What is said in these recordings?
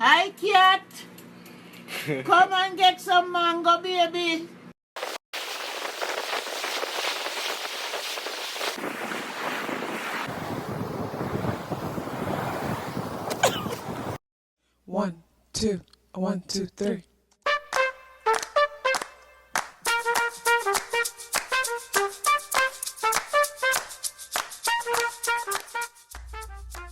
Hi, cat. Come and get some mango, baby. One, two, 1, 2, 3.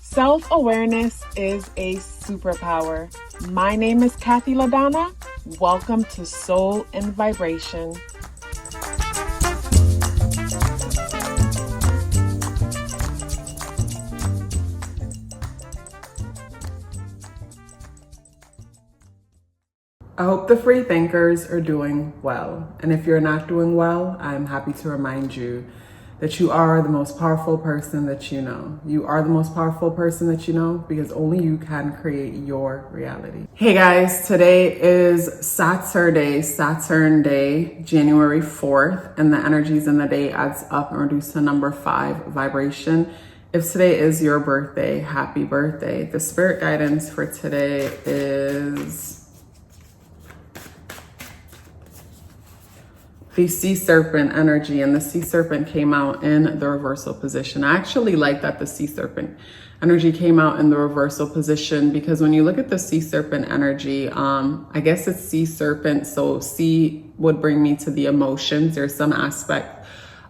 Self-awareness is a superpower. My name is KathyLaDonna. Welcome to Soul and Vibration. I hope the free thinkers are doing well. And if you're not doing well, I'm happy to remind you that you are the most powerful person that you know. You are the most powerful person that you know because only you can create your reality. Hey guys, today is Saturn Day, January 4th, and the energies in the day adds up and reduce to number 5 vibration. If today is your birthday, happy birthday. The spirit guidance for today is the sea serpent energy, and the sea serpent came out in the reversal position. I actually like that the sea serpent energy came out in the reversal position because when you look at the sea serpent energy, I guess it's sea serpent, so sea would bring me to the emotions. There's some aspect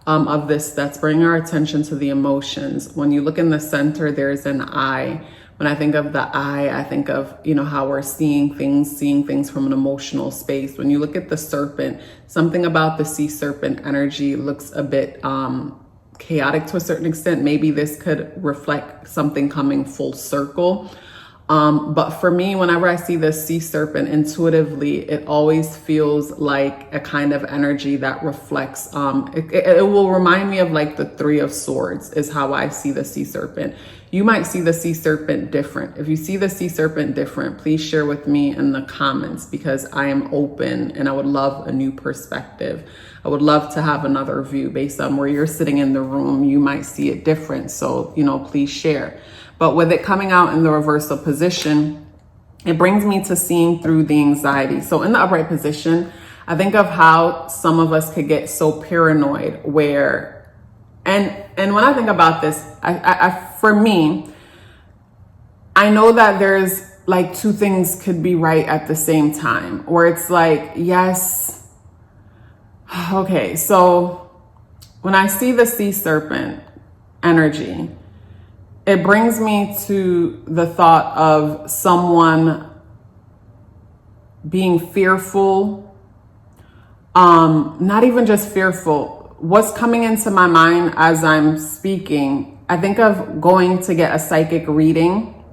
of this that's bringing our attention to the emotions. When you look in the center, there's an eye. When I think of the eye, I think of, how we're seeing things from an emotional space. When you look at the serpent, something about the sea serpent energy looks a bit chaotic to a certain extent. Maybe this could reflect something coming full circle. But for me, whenever I see the sea serpent, intuitively, it always feels like a kind of energy that reflects, it will remind me of like the 3 of Swords is how I see the sea serpent. You might see the sea serpent different. If you see the sea serpent different, please share with me in the comments because I am open and I would love a new perspective. I would love to have another view based on where you're sitting in the room. You might see it different. So, please share. But with it coming out in the reversal position, it brings me to seeing through the anxiety. So in the upright position, I think of how some of us could get so paranoid where, and when I think about this, for me, I know that there's like 2 things could be right at the same time, where it's like, yes. Okay. So when I see the sea serpent energy, it brings me to the thought of someone being fearful, not even just fearful. What's coming into my mind as I'm speaking, I think of going to get a psychic reading,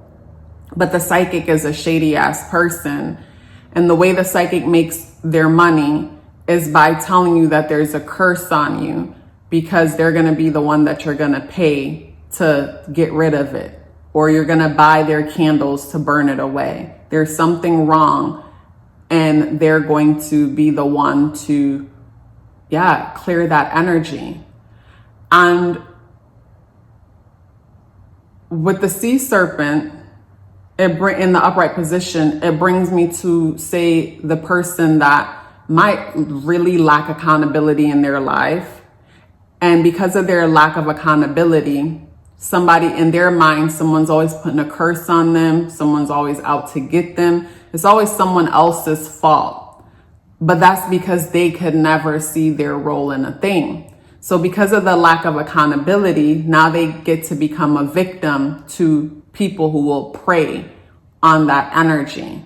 but the psychic is a shady ass person. And the way the psychic makes their money is by telling you that there's a curse on you because they're going to be the one that you're going to pay to get rid of it, or you're going to buy their candles to burn it away. There's something wrong and they're going to be the one to, clear that energy. And with the sea serpent, in the upright position, it brings me to say the person that might really lack accountability in their life. And because of their lack of accountability, somebody in their mind, someone's always putting a curse on them. Someone's always out to get them. It's always someone else's fault. But that's because they could never see their role in a thing. So because of the lack of accountability, now they get to become a victim to people who will prey on that energy.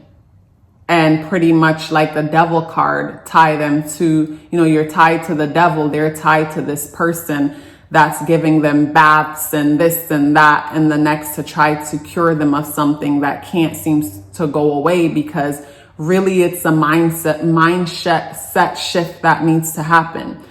And pretty much like the devil card, tie them to, you're tied to the devil. They're tied to this person that's giving them baths and this and that and the next to try to cure them of something that can't seem to go away because really it's a mindset shift that needs to happen.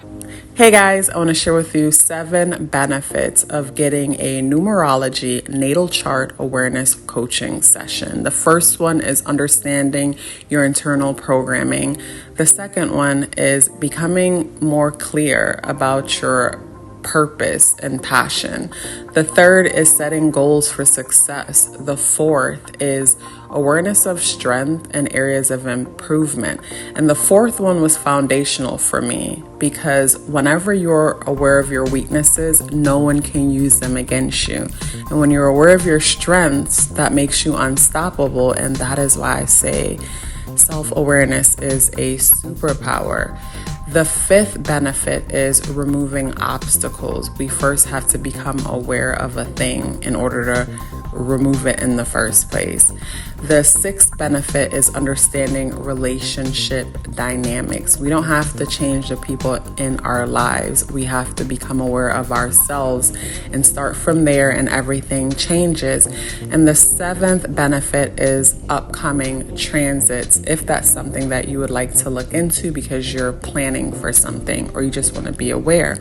Hey guys, I want to share with you 7 benefits of getting a numerology natal chart awareness coaching session. The first one is understanding your internal programming. The second one is becoming more clear about your purpose and passion. The third is setting goals for success. The fourth is awareness of strength and areas of improvement. And the fourth one was foundational for me because whenever you're aware of your weaknesses, no one can use them against you. And when you're aware of your strengths, that makes you unstoppable. And that is why I say self-awareness is a superpower. The fifth benefit is removing obstacles. We first have to become aware of a thing in order to remove it in the first place. The sixth benefit is understanding relationship dynamics. We don't have to change the people in our lives. We have to become aware of ourselves and start from there, and everything changes. And the seventh benefit is upcoming transits, if that's something that you would like to look into because you're planning for something or you just want to be aware.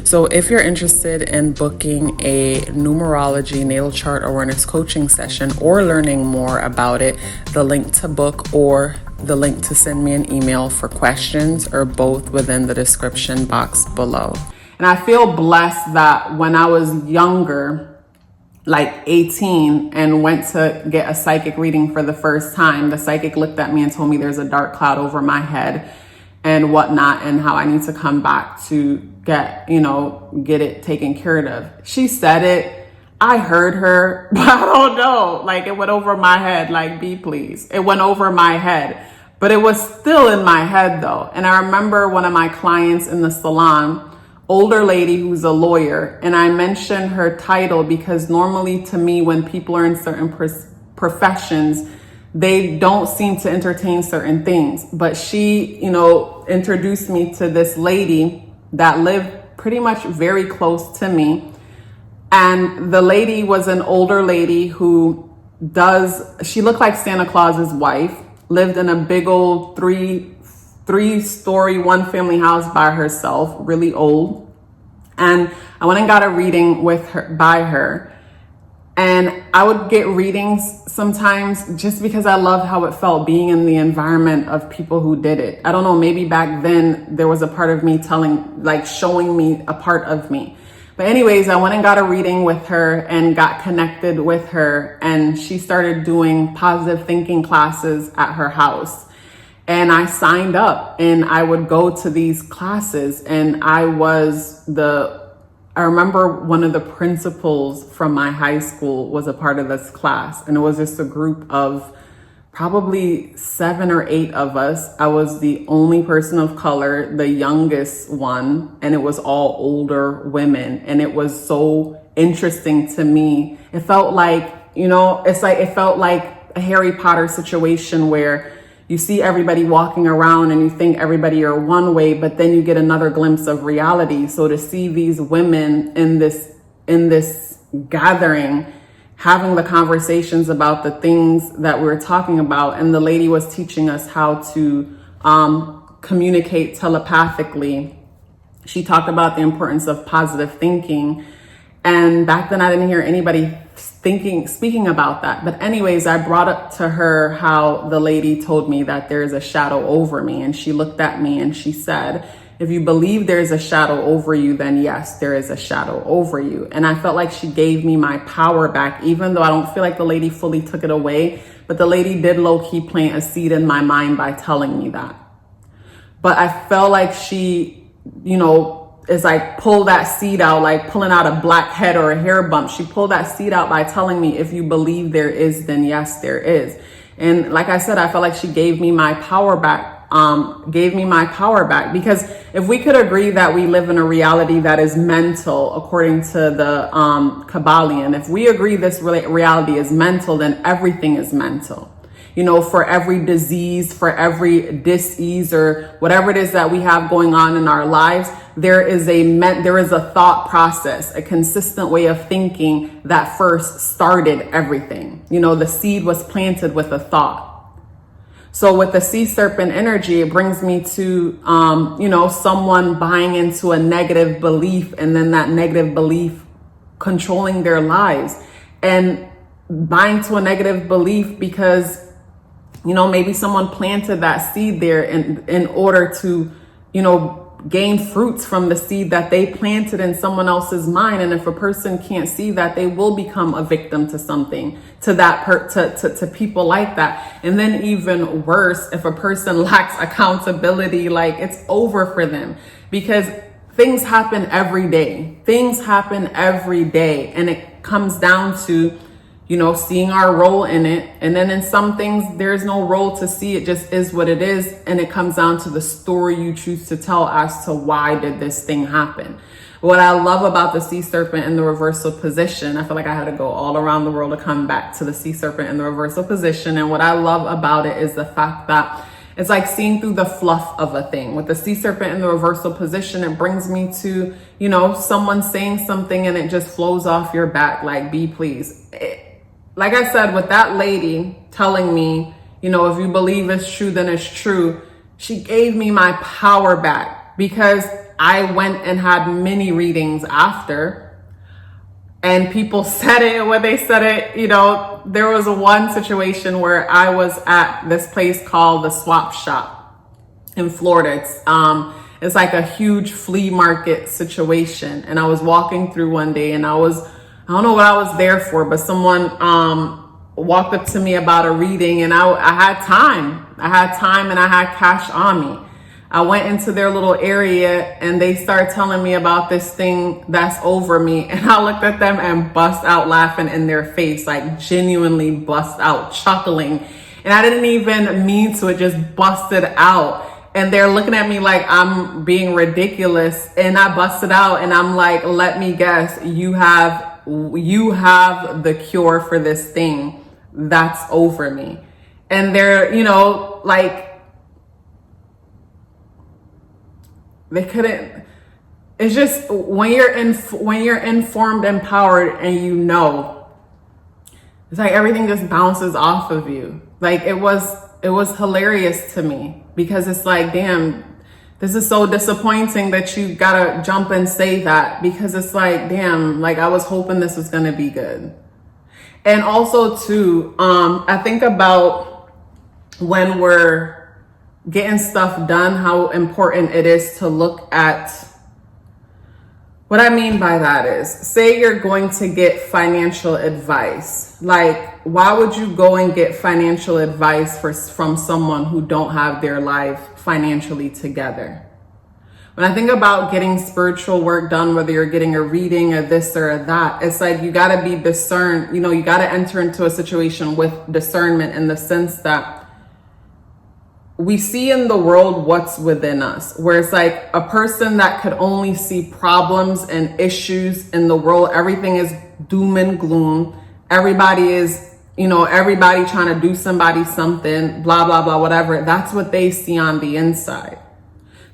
So if you're interested in booking a numerology natal chart awareness coaching session or learning more about it, the link to book or the link to send me an email for questions are both within the description box below. And I feel blessed that when I was younger, like 18, and went to get a psychic reading for the first time, the psychic looked at me and told me there's a dark cloud over my head and whatnot, and how I need to come back to get it taken care of. She said it. I heard her, but I don't know. Like, it went over my head. Like, be please. It went over my head, but it was still in my head though. And I remember one of my clients in the salon, older lady who's a lawyer, and I mentioned her title because normally to me, when people are in certain professions, they don't seem to entertain certain things. But she, introduced me to this lady that lived pretty much very close to me. And the lady was an older lady who she looked like Santa Claus's wife, lived in a big old three-story, one family house by herself, really old. And I went and got a reading by her. And I would get readings sometimes just because I loved how it felt being in the environment of people who did it. I don't know, maybe back then there was a part of me showing me a part of me. But anyways, I went and got a reading with her and got connected with her, and she started doing positive thinking classes at her house. And I signed up and I would go to these classes, and I remember one of the principals from my high school was a part of this class, and it was just a group of probably 7 or 8 of us. I was the only person of color, the youngest one, and it was all older women. And it was so interesting to me. It felt like, it felt like a Harry Potter situation where you see everybody walking around and you think everybody are one way, but then you get another glimpse of reality. So to see these women in this gathering, having the conversations about the things that we were talking about. And the lady was teaching us how to communicate telepathically. She talked about the importance of positive thinking. And back then I didn't hear anybody speaking about that. But anyways, I brought up to her how the lady told me that there is a shadow over me. And she looked at me and she said, if you believe there's a shadow over you, then yes, there is a shadow over you. And I felt like she gave me my power back, even though I don't feel like the lady fully took it away, but the lady did low-key plant a seed in my mind by telling me that. But I felt like she, is like pull that seed out, like pulling out a black head or a hair bump. She pulled that seed out by telling me, if you believe there is, then yes, there is. And like I said, I felt like she gave me my power back. Because if we could agree that we live in a reality that is mental, according to the Kabbalion, if we agree this reality is mental, then everything is mental. For every disease, for every dis-ease, or whatever it is that we have going on in our lives, there is a thought process, a consistent way of thinking that first started everything. The seed was planted with a thought. So with the sea serpent energy, it brings me to, someone buying into a negative belief, and then that negative belief controlling their lives, and buying to a negative belief because, maybe someone planted that seed there in order to, gain fruits from the seed that they planted in someone else's mind. And if a person can't see that, they will become a victim to something, to that to people like that. And then even worse, if a person lacks accountability, like, it's over for them, because things happen every day. Things happen every day. And it comes down to, you know, seeing our role in it. And then in some things, there's no role to see. It just is what it is. And it comes down to the story you choose to tell as to why did this thing happen. What I love about the sea serpent in the reversal position, I feel like I had to go all around the world to come back to the sea serpent in the reversal position. And what I love about it is the fact that it's like seeing through the fluff of a thing. With the sea serpent in the reversal position, it brings me to, you know, someone saying something and it just flows off your back like, be pleased. Like I said, with that lady telling me, you know, if you believe it's true, then it's true. She gave me my power back, because I went and had mini readings after, and people said it when they said it. You know, there was one situation where I was at this place called the Swap Shop in Florida. It's like a huge flea market situation. And I was walking through one day, and I don't know what I was there for, but someone walked up to me about a reading, and I had time. I had time and I had cash on me. I went into their little area and they started telling me about this thing that's over me. And I looked at them and bust out laughing in their face, like genuinely bust out chuckling. And I didn't even mean to, it just busted out. And they're looking at me like I'm being ridiculous. And I busted out and I'm like, let me guess, you have the cure for this thing that's over me. And they're, you know, like, they couldn't. It's just when you're informed, empowered, and you know, it's like everything just bounces off of you. Like it was hilarious to me, because it's like, damn, this is so disappointing that you gotta jump and say that, because it's like, damn, like I was hoping this was gonna be good. And also too, I think about when we're getting stuff done, how important it is to look at. What I mean by that is, say you're going to get financial advice. Like, why would you go and get financial advice from someone who don't have their life financially together? When I think about getting spiritual work done, whether you're getting a reading or this or that, it's like you got to be discerned. You know, you got to enter into a situation with discernment, in the sense that we see in the world what's within us, where it's like a person that could only see problems and issues in the world. Everything is doom and gloom. Everybody is, you know, everybody trying to do somebody something, blah, blah, blah, whatever. That's what they see on the inside.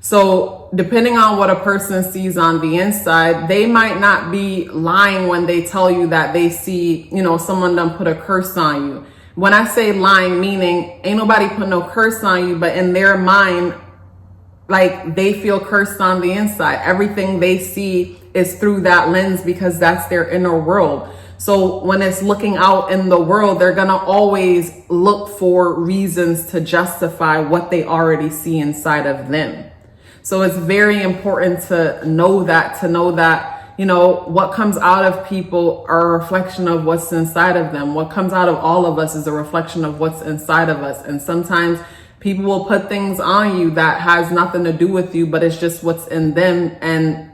So depending on what a person sees on the inside, they might not be lying when they tell you that they see, you know, someone done put a curse on you. When I say lying, meaning ain't nobody put no curse on you, but in their mind, like they feel cursed on the inside. Everything they see is through that lens, because that's their inner world. So when it's looking out in the world, they're gonna always look for reasons to justify what they already see inside of them. So it's very important to know that, you know, what comes out of people are a reflection of what's inside of them. What comes out of all of us is a reflection of what's inside of us. And sometimes people will put things on you that has nothing to do with you, but it's just what's in them. And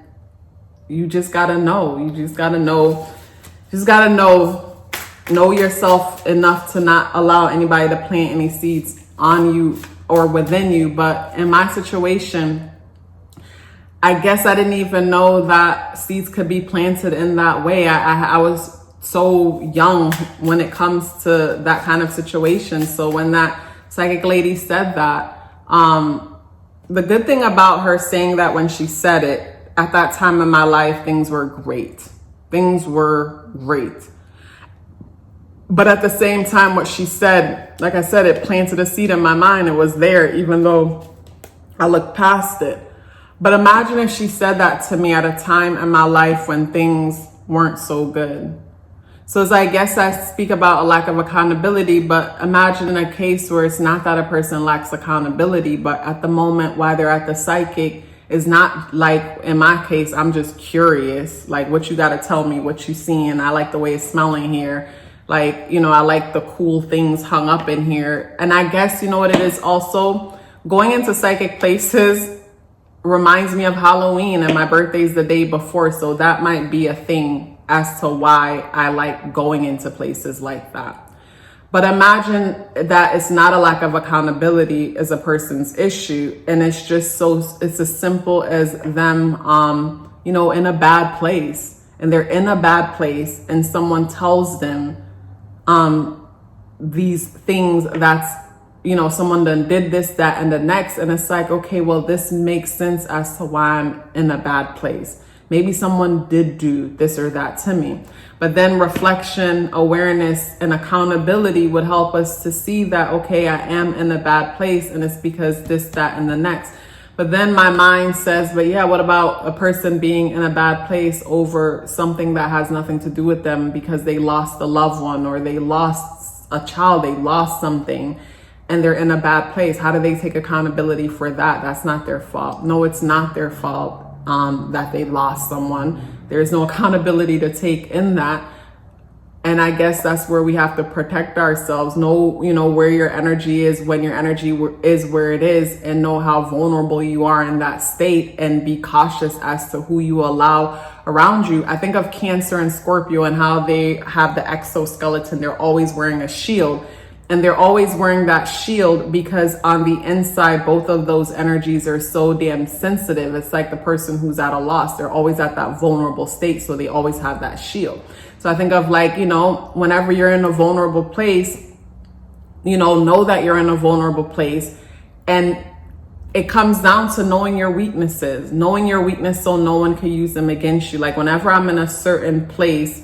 you just gotta know. You just gotta know. Just gotta know yourself enough to not allow anybody to plant any seeds on you or within you. But in my situation, I guess I didn't even know that seeds could be planted in that way. I was so young when it comes to that kind of situation. So when that psychic lady said that, the good thing about her saying that, when she said it, at that time in my life, things were great. Things were great. But at the same time, what she said, like I said, it planted a seed in my mind. It was there, even though I looked past it. But imagine if she said that to me at a time in my life when things weren't so good. So as I guess I speak about a lack of accountability, but imagine in a case where it's not that a person lacks accountability, but at the moment while they're at the psychic It's not like, in my case, I'm just curious, like what you got to tell me, what you seeing. I like the way it's smelling here. Like, you know, I like the cool things hung up in here. And I guess, you know what it is also, going into psychic places reminds me of Halloween, and my birthday's the day before. So that might be a thing as to why I like going into places like that. But imagine that it's not a lack of accountability as a person's issue. And it's just it's as simple as them, you know, in a bad place, and they're in a bad place and someone tells them, these things that's, you know, someone done did this, that, and the next. And it's like, okay, well, this makes sense as to why I'm in a bad place. Maybe someone did do this or that to me. But then reflection, awareness, and accountability would help us to see that, okay, I am in a bad place and it's because this, that, and the next. But then my mind says, but yeah, what about a person being in a bad place over something that has nothing to do with them because they lost a loved one or they lost a child, they lost something and they're in a bad place? How do they take accountability for that? That's not their fault. No, it's not their fault that they lost someone. There's no accountability to take in that. And I guess that's where we have to protect ourselves. Know, you know, where your energy is when your energy is where it is, and know how vulnerable you are in that state, and be cautious as to who you allow around you. I think of Cancer and Scorpio and how they have the exoskeleton. They're always wearing a shield. And they're always wearing that shield because on the inside, both of those energies are so damn sensitive. It's like the person who's at a loss. They're always at that vulnerable state. So they always have that shield. So I think of, like, you know, whenever you're in a vulnerable place, you know that you're in a vulnerable place. And it comes down to knowing your weaknesses, so no one can use them against you. Like whenever I'm in a certain place,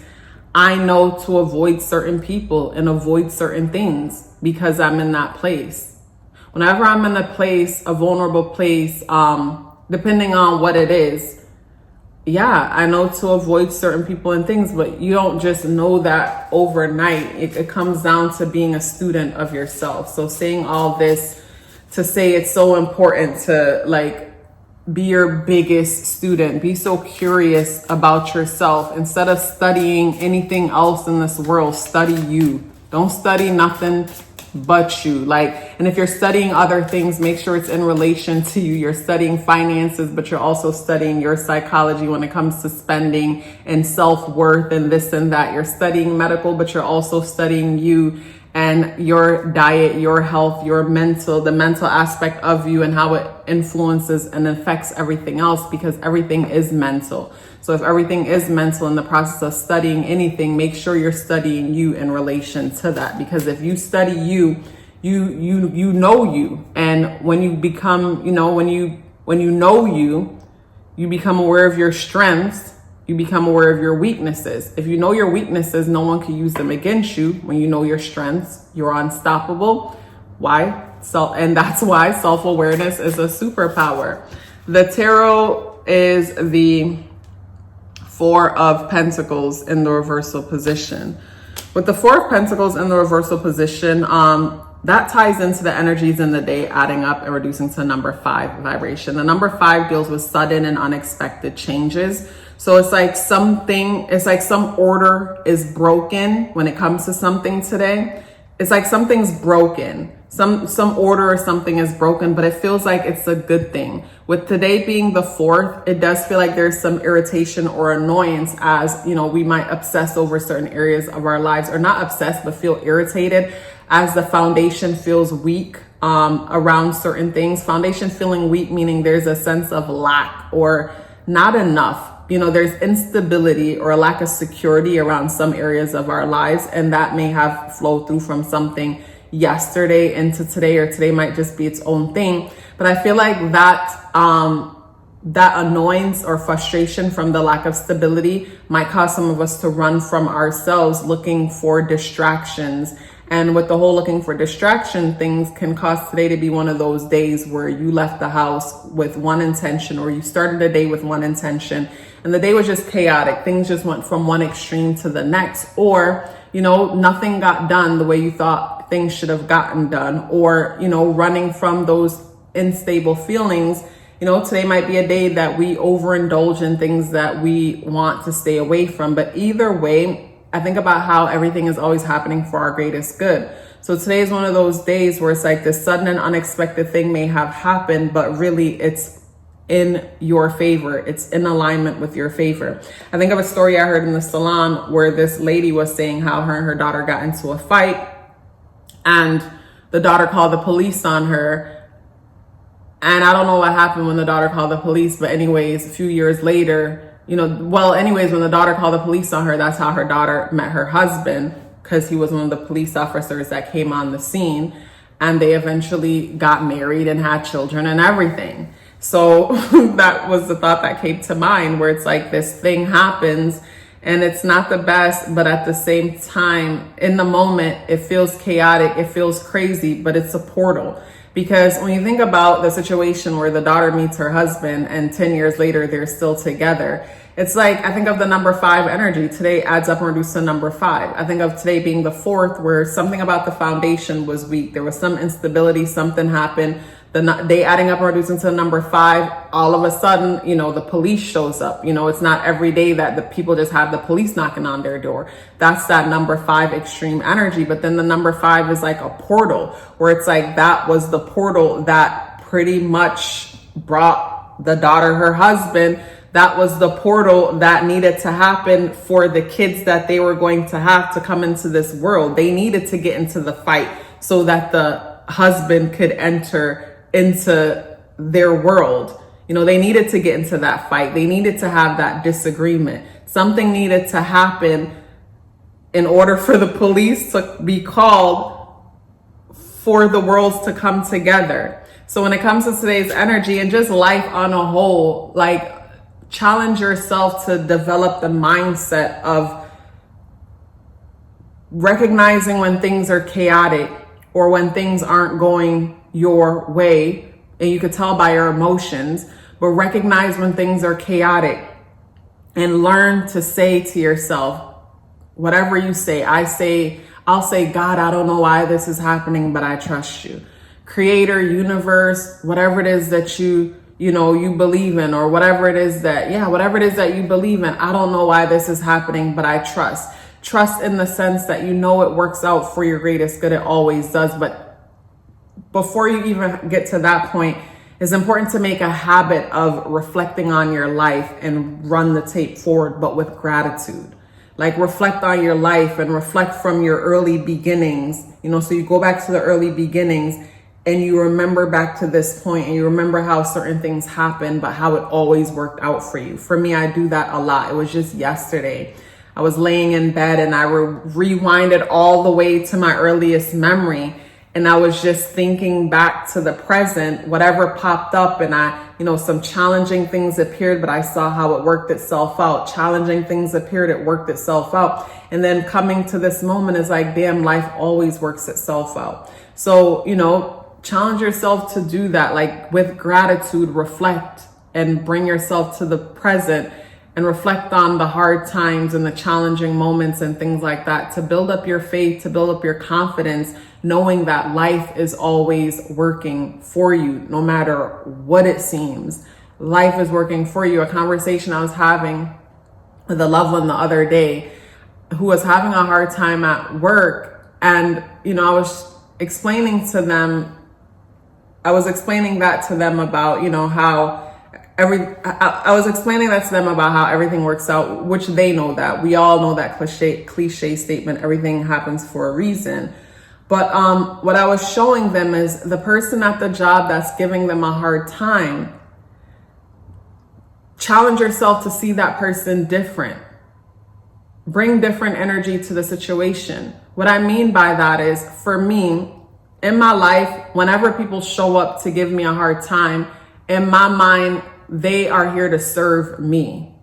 I know to avoid certain people and avoid certain things because I'm in that place. Whenever I'm in a place, a vulnerable place, depending on what it is, yeah, I know to avoid certain people and things, but you don't just know that overnight. It comes down to being a student of yourself. So saying all this to say it's so important to, like, be your biggest student. Be so curious about yourself. Instead of studying anything else in this world, study you. Don't study nothing but you. Like, and if you're studying other things, make sure it's in relation to you. You're studying finances, but you're also studying your psychology when it comes to spending and self-worth and this and that. You're studying medical, but you're also studying you and your diet, your health, your the mental aspect of you and how it influences and affects everything else, because everything is mental. So if everything is mental in the process of studying anything, make sure you're studying you in relation to that. Because if you study you, you know you. And when you become, you know, when you know you become aware of your strengths. You become aware of your weaknesses. If you know your weaknesses, no one can use them against you. When you know your strengths, you're unstoppable. Why? And that's why self-awareness is a superpower. The tarot is the Four of Pentacles in the reversal position. With the Four of Pentacles in the reversal position, that ties into the energies in the day, adding up and reducing to number 5 vibration. The number 5 deals with sudden and unexpected changes. So it's like some order is broken when it comes to something today. It's like something's broken. Some order or something is broken, but it feels like it's a good thing. With today being the 4th, it does feel like there's some irritation or annoyance, as, you know, we might obsess over certain areas of our lives, or not obsess, but feel irritated as the foundation feels weak around certain things. Foundation feeling weak, meaning there's a sense of lack or not enough. You know, there's instability or a lack of security around some areas of our lives, and that may have flowed through from something yesterday into today, or today might just be its own thing. But I feel like that annoyance or frustration from the lack of stability might cause some of us to run from ourselves looking for distractions. And with the whole looking for distraction, things can cause today to be one of those days where you left the house with one intention, or you started the day with one intention, and the day was just chaotic. Things just went from one extreme to the next, or, you know, nothing got done the way you thought things should have gotten done, or, you know, running from those unstable feelings You know, today might be a day that we overindulge in things that we want to stay away from. But either way, I think about how everything is always happening for our greatest good. So today is one of those days where it's like this sudden and unexpected thing may have happened, but really it's in your favor. It's in alignment with your favor. I think of a story I heard in the salon where this lady was saying how her and her daughter got into a fight, and the daughter called the police on her. And I don't know what happened when the daughter called the police, but anyways, a few years later, when the daughter called the police on her, that's how her daughter met her husband, because he was one of the police officers that came on the scene, and they eventually got married and had children and everything. So that was the thought that came to mind, where it's like this thing happens and it's not the best, but at the same time, in the moment, it feels chaotic, it feels crazy, but it's a portal. Because when you think about the situation where the daughter meets her husband and 10 years later, they're still together, it's like, I think of the number 5 energy. Today adds up and reduces to number 5. I think of today being the 4th, where something about the foundation was weak. There was some instability, something happened. The day adding up and reducing to number 5, all of a sudden, the police shows up. It's not every day that the people just have the police knocking on their door. That's that number 5 extreme energy. But then the number 5 is like a portal, where it's like that was the portal that pretty much brought the daughter her husband. That was the portal that needed to happen for the kids that they were going to have to come into this world. They needed to get into the fight so that the husband could enter into their world. They needed to get into that fight. They needed to have that disagreement. Something needed to happen in order for the police to be called, for the worlds to come together. So when it comes to today's energy and just life on a whole, like, challenge yourself to develop the mindset of recognizing when things are chaotic or when things aren't going your way, and you could tell by your emotions, but recognize when things are chaotic and learn to say to yourself, whatever you say, I'll say, God, I don't know why this is happening, but I trust you. Creator, universe, whatever it is that you believe in, or whatever it is that you believe in. I don't know why this is happening, but I trust. Trust in the sense that it works out for your greatest good. It always does. But before you even get to that point, it's important to make a habit of reflecting on your life and run the tape forward, but with gratitude. Like, reflect on your life and reflect from your early beginnings, so you go back to the early beginnings and you remember back to this point and you remember how certain things happened, but how it always worked out for you. For me, I do that a lot. It was just yesterday. I was laying in bed and I rewinded all the way to my earliest memory. And I was just thinking back to the present, whatever popped up, and some challenging things appeared, but I saw how it worked itself out. Challenging things appeared, it worked itself out. And then coming to this moment is like, damn, life always works itself out. So, challenge yourself to do that, like, with gratitude, reflect and bring yourself to the present and reflect on the hard times and the challenging moments and things like that, to build up your faith, to build up your confidence, knowing that life is always working for you, no matter what it seems. Life is working for you. A conversation I was having with a loved one the other day who was having a hard time at work, and I was explaining that to them about how everything works out, which they know that. We all know that cliche statement, everything happens for a reason. But what I was showing them is the person at the job that's giving them a hard time, challenge yourself to see that person different. Bring different energy to the situation. What I mean by that is, for me, in my life, whenever people show up to give me a hard time, in my mind, they are here to serve me.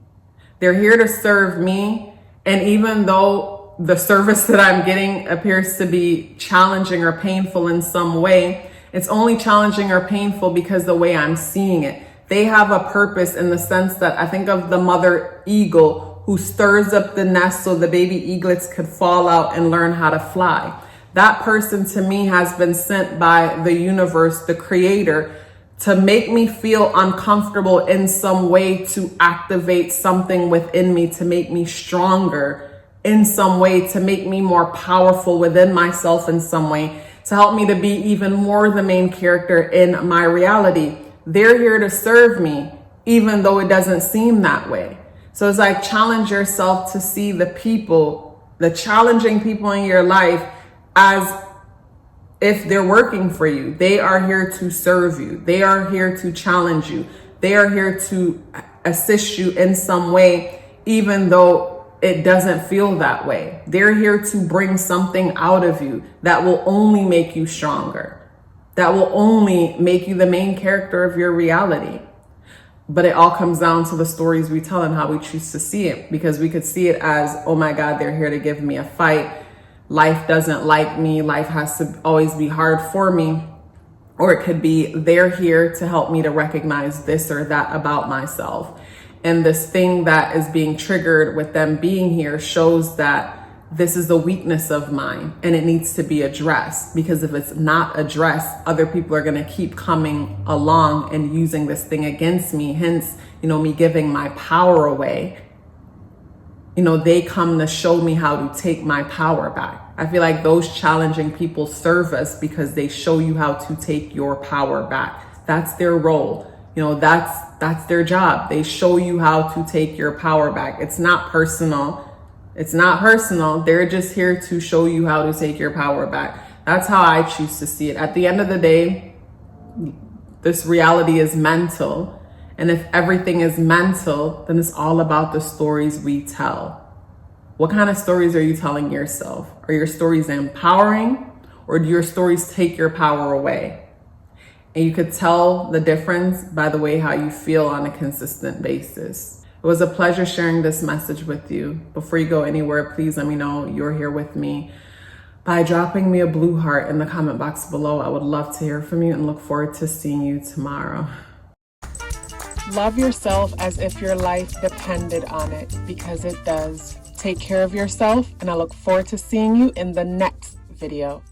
They're here to serve me. And even though the service that I'm getting appears to be challenging or painful in some way, it's only challenging or painful because the way I'm seeing it. They have a purpose in the sense that I think of the mother eagle who stirs up the nest so the baby eaglets could fall out and learn how to fly. That person to me has been sent by the universe, the creator, to make me feel uncomfortable in some way, to activate something within me, to make me stronger in some way, to make me more powerful within myself in some way, to help me to be even more the main character in my reality. They're here to serve me, even though it doesn't seem that way. So it's like, challenge yourself to see the people, the challenging people in your life, as if they're working for you. They are here to serve you. They are here to challenge you. They are here to assist you in some way, even though it doesn't feel that way. They're here to bring something out of you that will only make you stronger, that will only make you the main character of your reality. But it all comes down to the stories we tell and how we choose to see it, because we could see it as, oh my God, they're here to give me a fight. Life doesn't like me. Life has to always be hard for me. Or it could be, they're here to help me to recognize this or that about myself. And this thing that is being triggered with them being here shows that this is a weakness of mine and it needs to be addressed. Because if it's not addressed, other people are going to keep coming along and using this thing against me. Hence, me giving my power away. They come to show me how to take my power back. I feel like those challenging people serve us because they show you how to take your power back. That's their role. That's their job. They show you how to take your power back. It's not personal. It's not personal. They're just here to show you how to take your power back. That's how I choose to see it. At the end of the day, this reality is mental. And if everything is mental, then it's all about the stories we tell. What kind of stories are you telling yourself? Are your stories empowering, or do your stories take your power away? And you could tell the difference by the way how you feel on a consistent basis. It was a pleasure sharing this message with you. Before you go anywhere, please let me know you're here with me by dropping me a blue heart in the comment box below. I would love to hear from you and look forward to seeing you tomorrow. Love yourself as if your life depended on it, because it does. Take care of yourself, and I look forward to seeing you in the next video.